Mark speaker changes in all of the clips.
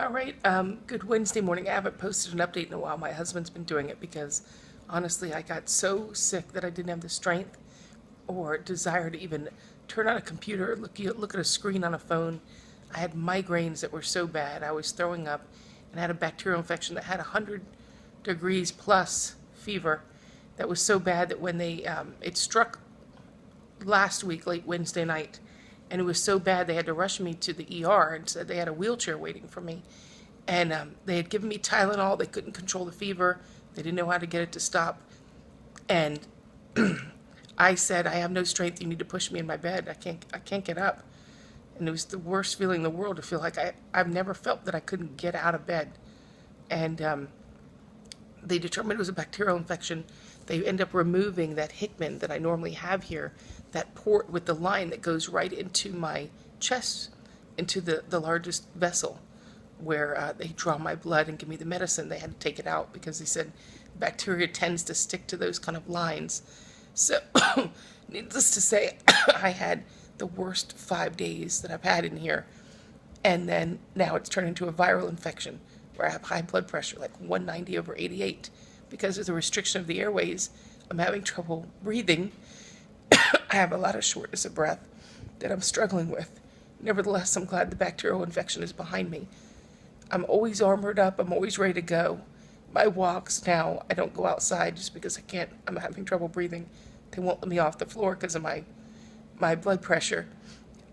Speaker 1: All right, good Wednesday morning. I haven't posted an update in a while. My husband's been doing it because honestly, I got so sick that I didn't have the strength or desire to even turn on a computer, look at a screen on a phone. I had migraines that were so bad. I was throwing up and had a bacterial infection that had 100 degrees plus fever that was so bad that when it struck last week, late Wednesday night, and it was so bad they had to rush me to the ER and said they had a wheelchair waiting for me. And they had given me Tylenol. They couldn't control the fever. They didn't know how to get it to stop. And I said, I have no strength. You need to push me in my bed. I can't get up. And it was the worst feeling in the world to feel like I've never felt that I couldn't get out of bed. And they determined it was a bacterial infection. They end up removing that Hickman that I normally have here, that port with the line that goes right into my chest, into the largest vessel where they draw my blood and give me the medicine. They had to take it out because they said bacteria tends to stick to those kind of lines. So needless to say, I had the worst 5 days that I've had in here. And then now it's turned into a viral infection where I have high blood pressure, like 190/88. Because of the restriction of the airways, I'm having trouble breathing. I have a lot of shortness of breath that I'm struggling with. Nevertheless, I'm glad the bacterial infection is behind me. I'm always armored up. I'm always ready to go. My walks now, I don't go outside just because I'm having trouble breathing. They won't let me off the floor because of my blood pressure.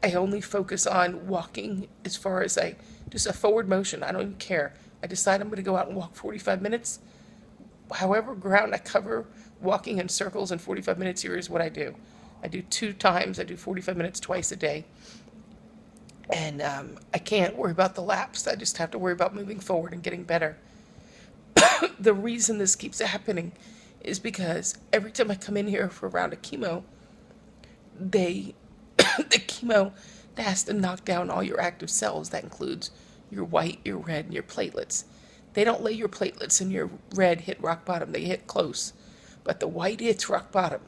Speaker 1: I only focus on walking as far as just a forward motion. I don't even care. I decide I'm going to go out and walk 45 minutes. However ground I cover, walking in circles in 45 minutes here is what I do. I do 2 times. I do 45 minutes twice a day. And I can't worry about the laps. I just have to worry about moving forward and getting better. The reason this keeps happening is because every time I come in here for a round of chemo, the chemo has to knock down all your active cells. That includes your white, your red, and your platelets. They don't let your platelets and your red hit rock bottom. They hit close. But the white hits rock bottom.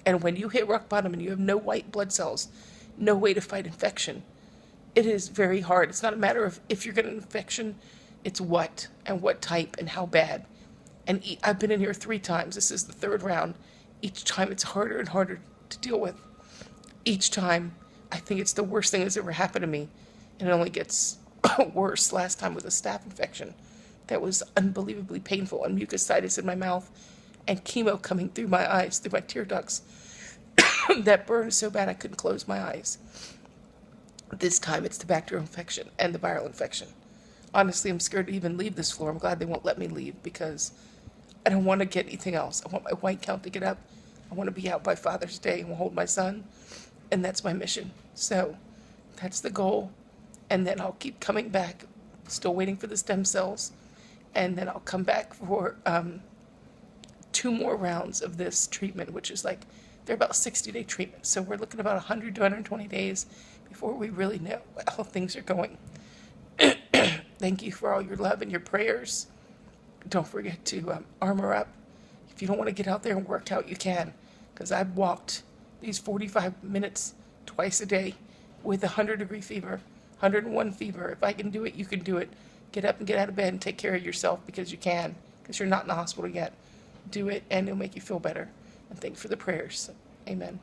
Speaker 1: And when you hit rock bottom and you have no white blood cells, no way to fight infection, it is very hard. It's not a matter of if you're getting an infection, it's what and what type and how bad. And I've been in here 3 times. This is the 3rd round. Each time it's harder and harder to deal with. Each time I think it's the worst thing that's ever happened to me. And it only gets worse. Last time with a staph infection. That was unbelievably painful, and mucositis in my mouth, and chemo coming through my eyes, through my tear ducts. That burned so bad I couldn't close my eyes. This time it's the bacterial infection and the viral infection. Honestly, I'm scared to even leave this floor. I'm glad they won't let me leave because I don't want to get anything else. I want my white count to get up. I want to be out by Father's Day and hold my son, and that's my mission. So that's the goal, and then I'll keep coming back, still waiting for the stem cells. And then I'll come back for 2 more rounds of this treatment, which is they're about 60-day treatments. So we're looking at about 100 to 120 days before we really know how things are going. Thank you for all your love and your prayers. Don't forget to armor up. If you don't want to get out there and work out, you can. Because I've walked these 45 minutes twice a day with 100-degree fever, 101 fever. If I can do it, you can do it. Get up and get out of bed and take care of yourself because you can, because you're not in the hospital yet. Do it and it'll make you feel better. And thanks for the prayers. Amen.